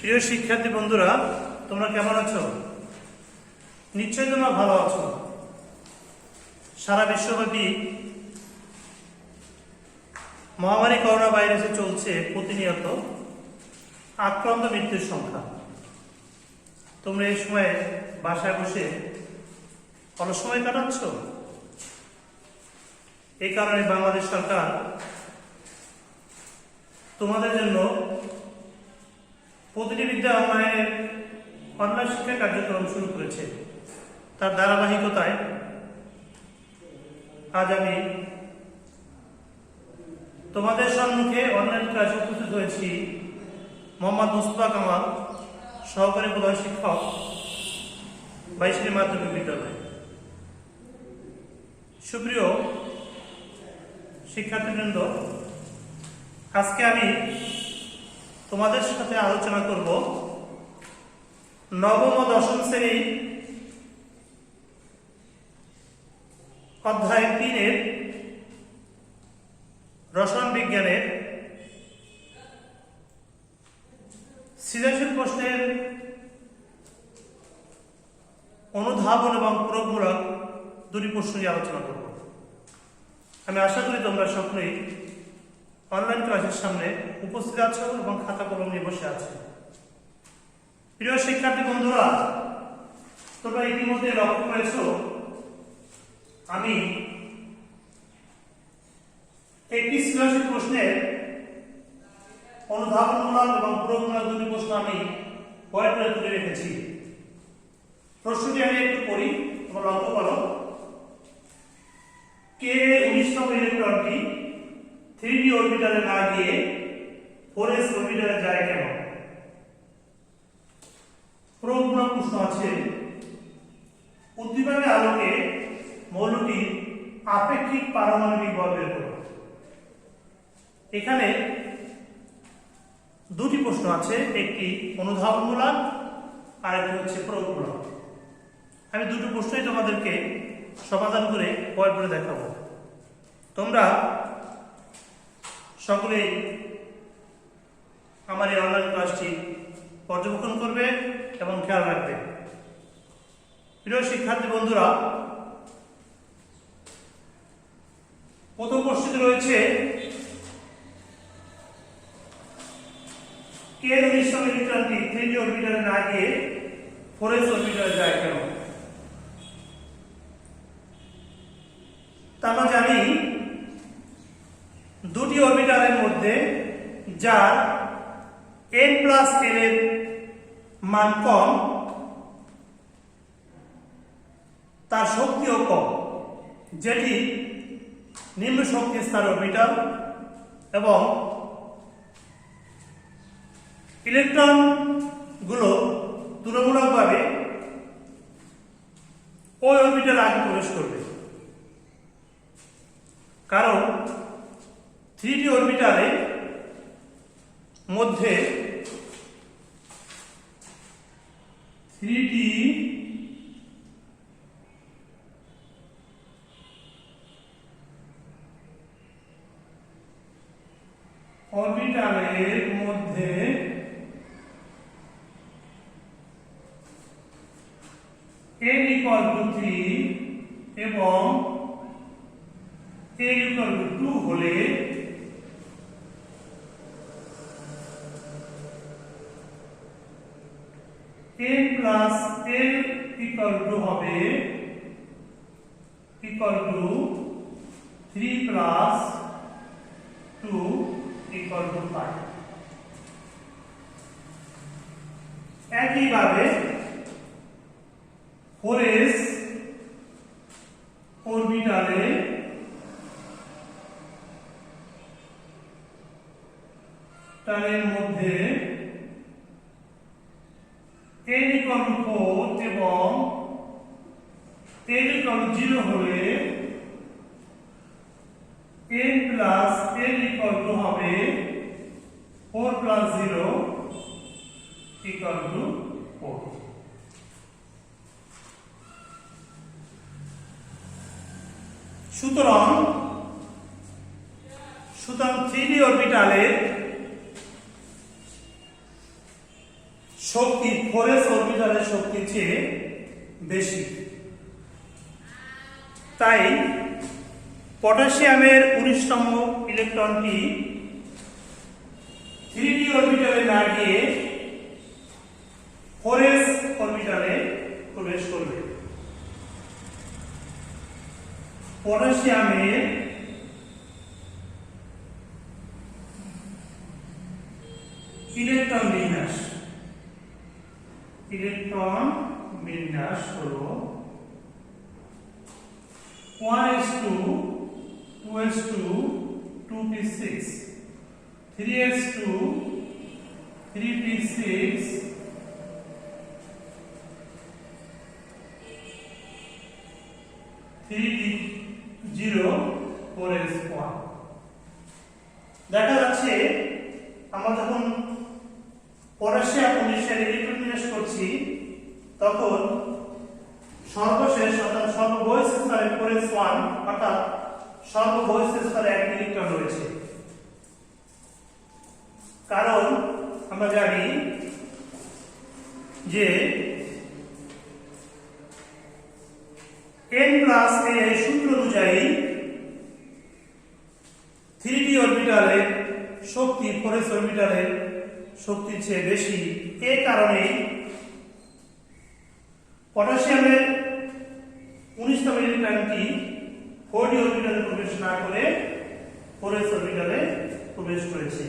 প্রিয় শিক্ষার্থী বন্ধুরা, তোমরা কেমন আছো? নিশ্চয়ই তোমরা ভালো আছো। সারা বিশ্বব্যাপী মহামারী করোনা ভাইরাসে চলছে প্রতিনিয়ত আক্রান্ত মৃত্যুর সংখ্যা। তোমরা এই সময়ে বাসায় বসে অলস সময় কাটাচ্ছ। এই কারণে বাংলাদেশ সরকার তোমাদের জন্য প্রতিটি বিদ্যালয়ে অনলাইন শিক্ষা কার্যক্রম শুরু করেছে। তার ধারাবাহিকতায় আজ আমি তোমাদের সম্মুখে অনলাইন ক্লাসে উপস্থিত হয়েছি। মোহাম্মদ মুস্তফা কামাল, সহকারী প্রধান শিক্ষক, 22 মাধ্যমিক বিদ্যালয়। সুপ্রিয় শিক্ষার্থীবৃন্দ, আজকে আমি তোমাদের সাথে আলোচনা করব নবম ও দশম শ্রেণী অধ্যায় 3-এর রসায়ন বিজ্ঞানের সৃজনশীল প্রশ্নের অনুধাবন এবং প্রয়োগমূলক দুটি প্রশ্ন নিয়ে আলোচনা করব। আমি আশা করি তোমরা সকলেই অনলাইন ক্লাসের সামনে উপস্থিত আছো এবং খাতা কলম নিয়ে বসে আছো। প্রিয় শিক্ষার্থী বন্ধুরা, তোমরা ইতিমধ্যে লক্ষ্য করেছো আমি একটি সৃজনশীল প্রশ্নের অনুধাবনমূলক এবং প্রয়োগমূলক দুটি প্রশ্ন আমি পয়েন্টে তুলে রেখেছি। প্রশ্নটি আমি একটু পড়ি, তোমরা লক্ষ্য করো। কে 19তম ইলেকট্রনটি 3d অরবিটালে না গিয়ে 4s অরবিটালে যায় কেন? প্রয়োগমূলক প্রশ্ন আছে, উদ্দীপকের আলোকে মৌলটির আপেক্ষিক পারমাণবিক বল বের করো। এখানে দুটি প্রশ্ন আছে, একটি অনুধাবনমূলক আর একটি হচ্ছে প্রয়োগমূলক। আমি দুটো প্রশ্নই তোমাদেরকে সমাধান করে পয়েন্ট করে দেখাবো। তোমরা সকলেই আমার এই অনলাইন ক্লাসটি পর্যবেক্ষণ করবে এবং খেয়াল রাখবে। প্রিয় শিক্ষার্থী বন্ধুরা, প্রথম প্রশ্নটি রয়েছে, কে 19তম ইলেকট্রনটি 3d অরবিটালে না গিয়ে 4s অরবিটালে যায় কেন? তা আমরা জানি দুটি অরবিটালের মধ্যে যার n+l এর মান কম তার শক্তিও কম, যেটি নিম্ন শক্তি স্তর অরবিটাল, এবং ইলেকট্রন গুলো তুলনামূলকভাবে ওই অরবিটাল আগে প্রবেশ করবে। কারণ 3d অরবিটালে মধ্যে 3d অরবিটালের মধ্যে n=3 এবং n=2 হলে n+l হবে =3+2=5। একইভাবে 4s অরবিটালে তারের মধ্যে n=4 এবং n=0 হলে n+l হবে 4+0=4। সুতরাং 3d অরবিটালে শক্তি 4s অরবিটালের শক্তির চেয়ে বেশি। তাই পটাশিয়ামের 19তম ইলেকট্রনটি 3d অরবিটালে না গিয়ে 4s অরবিটালে প্রবেশ করবে। পটাশিয়ামের ইলেকট্রন বিন্যাস হলো 1s2 2s2 2p6 3s2 3p6 3d0 4s1। দেখা যাচ্ছে আমরা যখন পটাশিয়াম 19 এর ইলেকট্রন বিন্যাস করছি তখন সর্বশেষ অর্থাৎ সর্ববহিঃ স্তরে 4s1 অর্থাৎ সর্ববহিঃ স্তরে এক ইলেকট্রন রয়েছে। কারণ আমরা জানি যে n+a এর সূত্র অনুযায়ী 3d অরবিটালের শক্তি 4s অরবিটালের শক্তির চেয়ে বেশি। এই কারণে পটাশিয়ামের 19তম ইলেকট্রনটি 4d অরবিটালে প্রবেশ না করে 4s অরবিটালে প্রবেশ করেছে।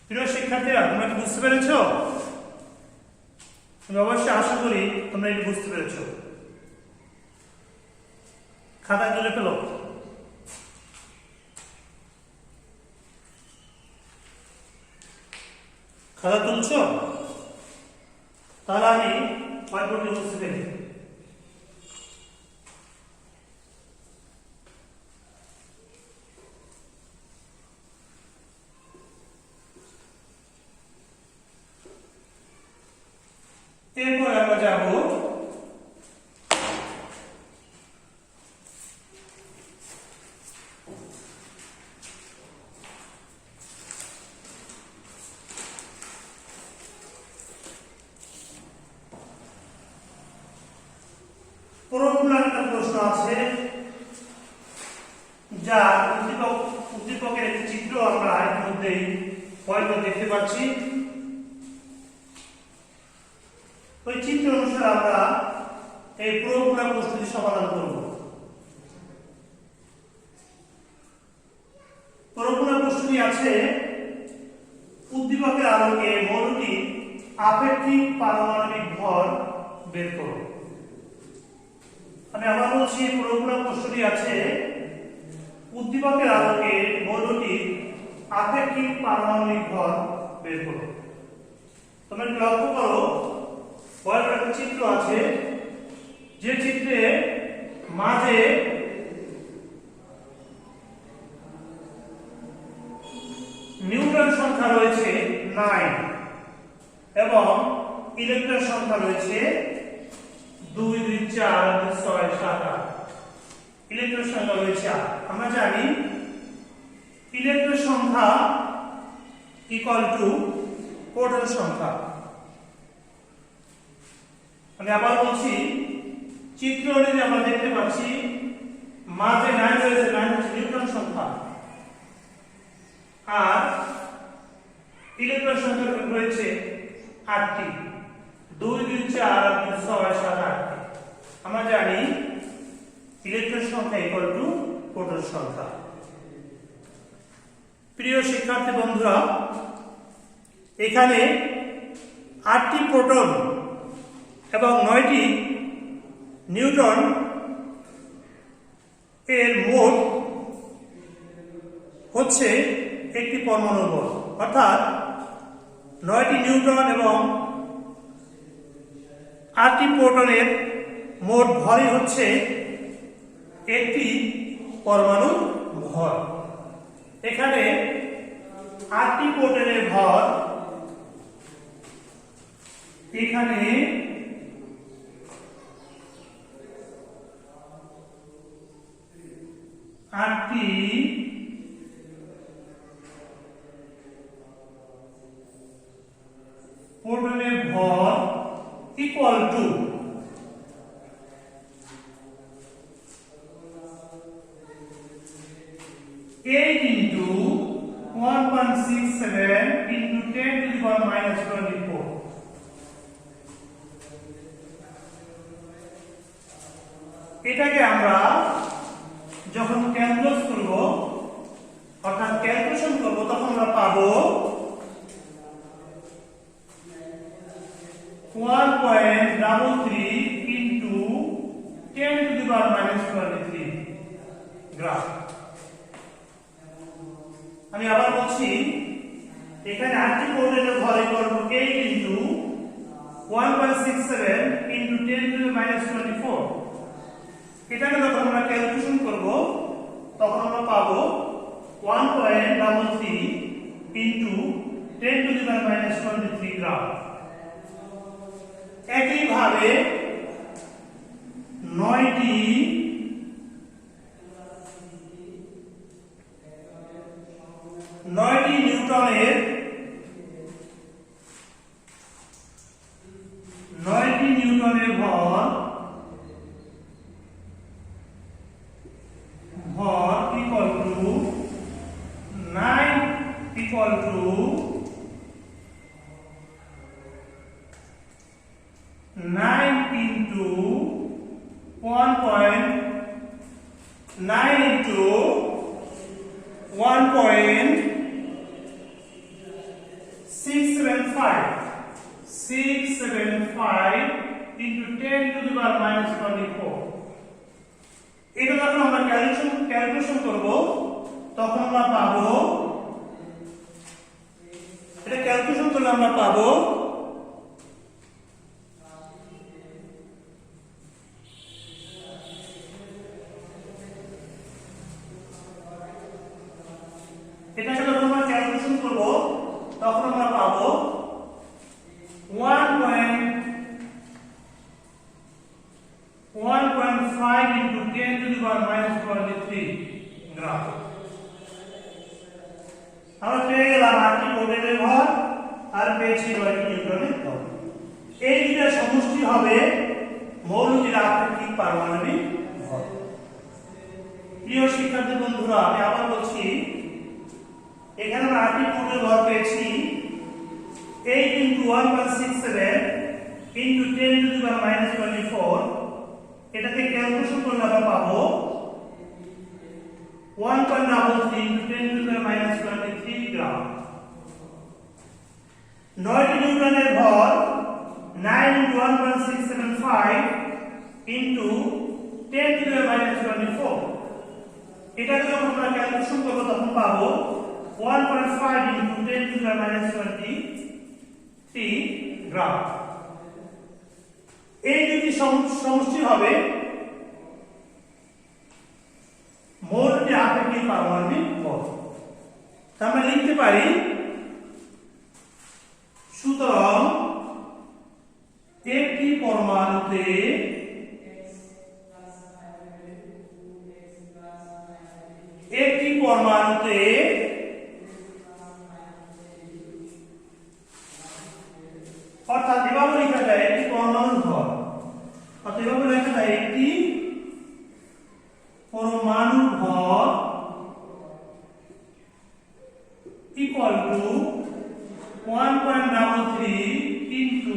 প্রিয় শিক্ষার্থীরা, তোমরা কি বুঝতে পেরেছ? আমি অবশ্যই আশা করি তোমরা এটি বুঝতে পেরেছ। খাতায় তুলে ফেলো। খাতা তুলছ? তাহলে আমি হোয়াইটবোর্ডে মুছে ফেলি। এরপর আমরা যাব একটা প্রশ্ন আছে, যা উদ্দীপকের একটি চিত্র আমরা ইতিমধ্যেই হয়তো দেখতে পাচ্ছি। ওই চিত্র অনুসারে আমরা এই পুরোপুরা প্রশ্নটি সমাধান করব। পুরোপুরা প্রশ্নটি আছে, উদ্দীপকের আলোকে মৌলটির আপেক্ষিক পারমাণবিক ভর বের করো। আমি আবার বলছি, পুরোপুরা প্রশ্নটি আছে, উদ্দীপকের আলোকে মৌলটির আপেক্ষিক পারমাণবিক ভর বের করো। তোমরা লক্ষ্য করো, বড় একটা চিত্র আছে, যে চিত্রে মাঝে নিউটন সংখ্যা রয়েছে 9 এবং ইলেকট্রন সংখ্যা রয়েছে 2 2 4 6 7 8। ইলেকট্রন সংখ্যা রয়েছে 8। আমরা জানি ইলেকট্রন সংখ্যা ইকুয়াল টু প্রোটন সংখ্যা। আমি আবার বলছি, চিত্র অনুযায়ী আমরা দেখতে পাচ্ছি মাঝে 9 রয়েছে, 9 হচ্ছে নিউটন সংখ্যা, আর ইলেকট্রন সংখ্যা রয়েছে 8টি, 2 2 4 6 7 8। আমরা জানি ইলেকট্রন সংখ্যা ইকুয়াল টু প্রোটন সংখ্যা। প্রিয় শিক্ষার্থী বন্ধুরা, এখানে 8টি প্রোটন এবং 9টি নিউটন এর মোট হচ্ছে একটি পরমাণু বল, অর্থাৎ 9টি নিউটন এবং 8টি প্রোটনের মোট ভরই হচ্ছে একটি পরমাণু ভর। এখানে 8টি প্রোটনের ভর এখানে 8টি প্রোটনের ভর equal to 8 into 1.67 into 10 to the power minus 24. এটাকে আমরা যখন ক্যালকুলেট করব অর্থাৎ ক্যালকুলেশন করব তখন আমরা পাবো 1.33 into 10 to the power minus 23 গ্রাম। আমি আবার বলছি এখানে 8টি প্রোটনের ভর equal to 8 into 1.67 into 10 to the minus 24। এটাকে যখন আমরা ক্যালকুলেশন করব তখন আমরা পাবো 1.33 into 10 to the power minus 23 গ্রাম। একইভাবে 9টি নিউটনের ভর equal to 9 equal to 9 into 1.9 into 675 into 10 to the power minus 24। এটা যখন আমরা ক্যালকুলেশন করব তখন আমরা পাবো এটা ক্যালকুলেশন করলে আমরা পাবো এটাকে যখন আমরা ক্যালকুলেশন করব তখন আমরা পাবো 1.5 into 10 to the power minus 23 গ্রাম। আমরা পেয়ে গেলাম 8টি প্রোটনের ভর আর পেয়েছি 9টি নিউটনের ভর। এই দুইটার সমষ্টি হবে মৌলটির আপেক্ষিক পারমাণবিক ভর। প্রিয় শিক্ষার্থী বন্ধুরা, আমি আবার বলছি এখানে আমরা 8টি প্রোটনের ভর পেয়েছি 8 into 1.67 into 10 to the power minus 24। এটাকে ক্যালকুলেশন করলে আমরা পাবো 1.33 into 10 to the minus 23 গ্রাম। 9টি নিউটনের ভর 9 into 1.675 into 10 to the minus 24। এটাকে যখন আমরা ক্যালকুলেশন করব তখন পাবো 1.5 into 10 to the minus 23 গ্রাম। এই দুটি সমষ্টি হবে মৌলটি আপেক্ষিক পারমাণবিক ভর। আমরা লিখতে পারি সুতরাং একটি পরমাণুতে অর্থাৎ এভাবে লেখা যায় একটি পরমাণুর ভর, অর্থাৎ এভাবে লেখা যায় একটি পরমাণুর ভর equal to 1.33 into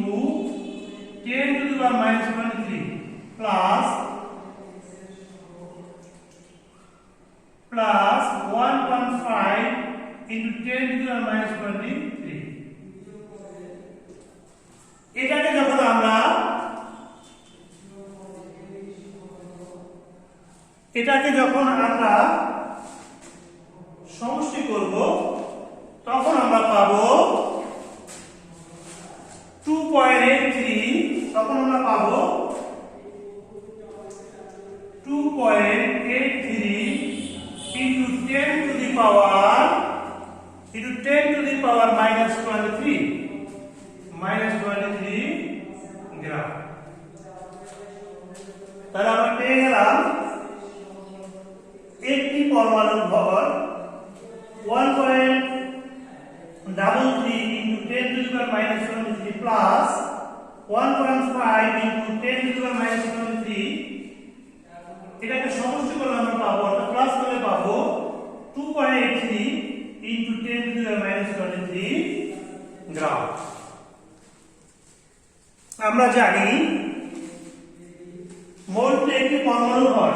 10 to the power minus 23 plus 1.5 into 10 to the power minus 23। এটাকে যখন আমরা সমষ্টি করব তখন আমরা পাবো 2.83। তখন আমরা পাবো 2.83 into 10 to the power minus 23 গ্রাম। তাহলে আমরা পেয়ে গেলাম একটি পরমাণুর ভর 1.33 into 10 to the -23 plus 1.5 into 10⁻⁻³ এটাকে সমষ্টি করলে আমরা পাবো, অর্থাৎ প্লাস করলে পাবো 2.83 into 10⁻⁻³ গ্রাম। আমরা জানি মোলটি একটি পরমাণু ভর।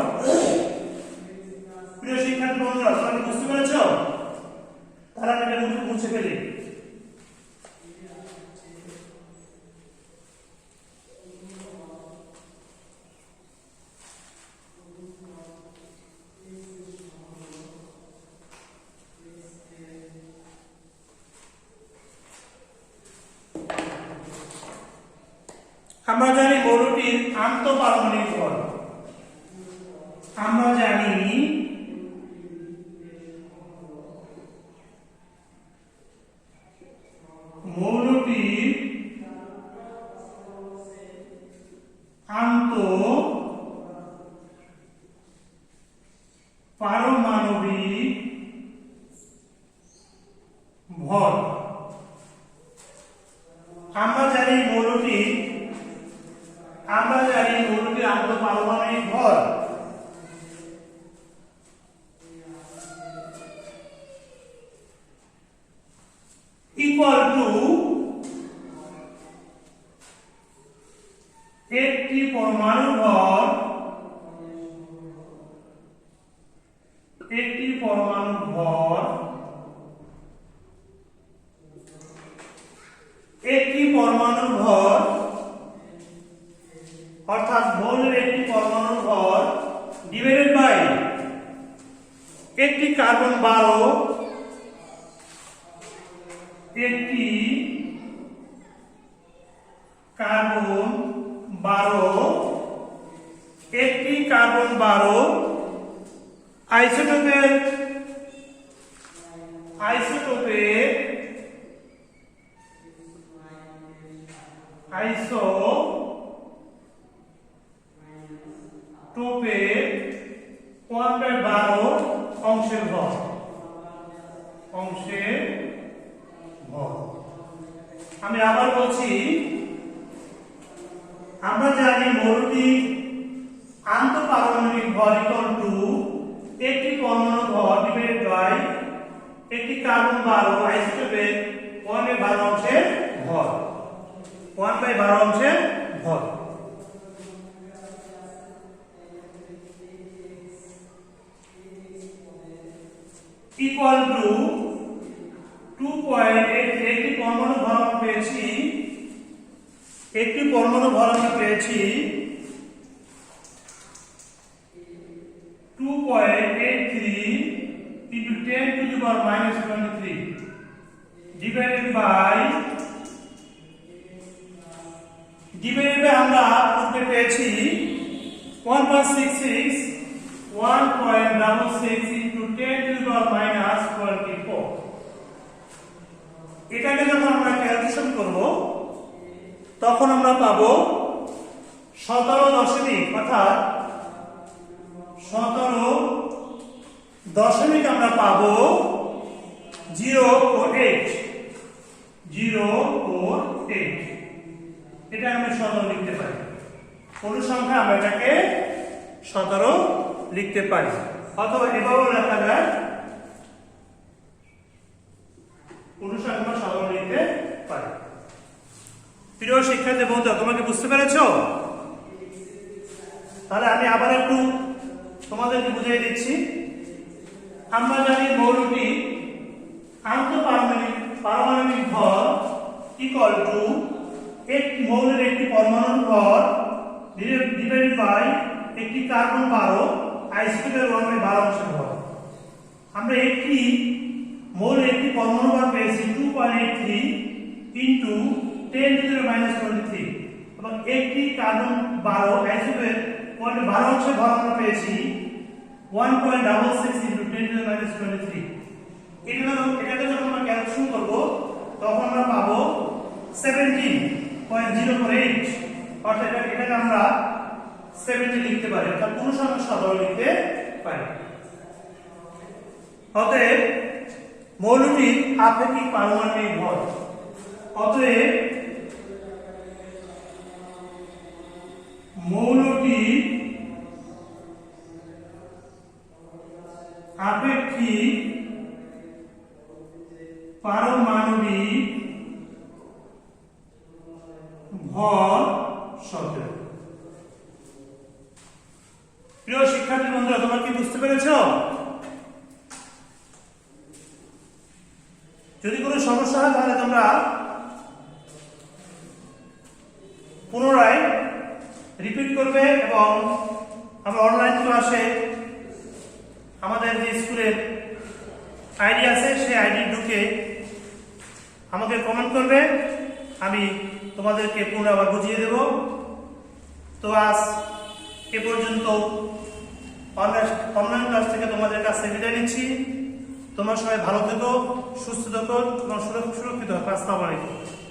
প্রিয় শিক্ষার্থী বন্ধুরা, তোমরা বুঝতে পেরেছো? তাহলে আমি এটা মুছে ফেলি। আমরা জানি মৌলটির আন্তঃপারমাণবিক ভর। আমরা জানি মৌলটির আন্তঃপারমাণবিক ভর। আমরা জানি মৌলটির আন্তঃপারমাণবিক ভর ইকুয়াল টু একটি পরমাণু ভর অর্থাৎ মৌলের একটি পরমাণু ভর ডিভাইডেড বাই একটি কার্বন 12 একটি কার্বন 12 আইসোটোপের টোপের 1/12 অংশের ভর। আমি আবার বলছি, আমরা জানি মৌলটি আন্তঃপারমাণবিক ভর ইকুয়াল টু একটি পরমাণু ভর ডিভাইডেড বাই একটি কার্বন 12 আইসোটোপের 1/12 অংশের ভর। 1/12 অংশের ভর। ইকুয়াল টু 2.8 একটি পরমাণু ভর আমরা পেয়েছি 2.83 into 10⁻⁻³ divided by আমরা পূর্বে পেয়েছি 1.66 into 10⁻⁻24। এটাকে যখন আমরা ক্যালকুলেশন করব তখন আমরা পাবো 17 দশমিক, অর্থাৎ 17 দশমিক আমরা পাবো 0.8। এটা আমরা 17 লিখতে পারি। কোন সংখ্যা আমরা এটাকে 17 লিখতে পারি, অথবা এভাবেও লেখা যায় কোন সংখ্যা 17 লিখতে পারি। প্রিয় শিক্ষার্থী বন্ধুরা, তোমরা কি বুঝতে পেরেছো? তাহলে আমি আবার একটু তোমাদেরকে বুঝিয়ে দিচ্ছি। আমরা জানি মৌলটি আন্তঃপারমাণবিক ভর ইকুয়াল টু মৌলের একটি পরমাণু ভর ডিভাইডেড বাই একটি কার্বন 12 আইসোটোপের 1/12 অংশের ভর। আমরা একটি মৌলের একটি পরমাণু ভর পেয়েছি 2.83 into 10⁻⁻23 এবং একটি কার্বন 12 আইসোটোপের 1/12 অংশের ভর আমরা পেয়েছি 1.66 into 10⁻⁻23। এটাকে যখন আমরা ক্যালকুলেশন করব তখন আমরা পাবো 17.048, অর্থাৎ এটাকে আমরা 70 লিখতে পারি, অর্থাৎ কোন সংখ্যা 17 লিখতে পারি। অতএব মৌলটির আপেক্ষিক পারমাণবিক ভর অতএব মৌলটি আপেক্ষিক পারমাণবিক ভর সতেরো। প্রিয় শিক্ষার্থী বন্ধুরা, তোমরা কি বুঝতে পেরেছ? যদি কোনো সমস্যা হয় তাহলে তোমরা পুনরায় রিপিট করবে এবং আমরা অনলাইন ক্লাসে আমাদের যে স্কুলের আইডি আছে সেই আইডি ঢুকে আমাকে কমেন্ট করবে, আমি তোমাদেরকে পুনরায় আবার বুঝিয়ে দেব। তো আজ এ পর্যন্ত অনলাইন ক্লাস থেকে তোমাদের কাছে বিদায় নিচ্ছি। তোমরা সবাই ভালো থেকো, সুস্থ থেকো এবং সুরক্ষিত থাকো। আসসালামু আলাইকুম।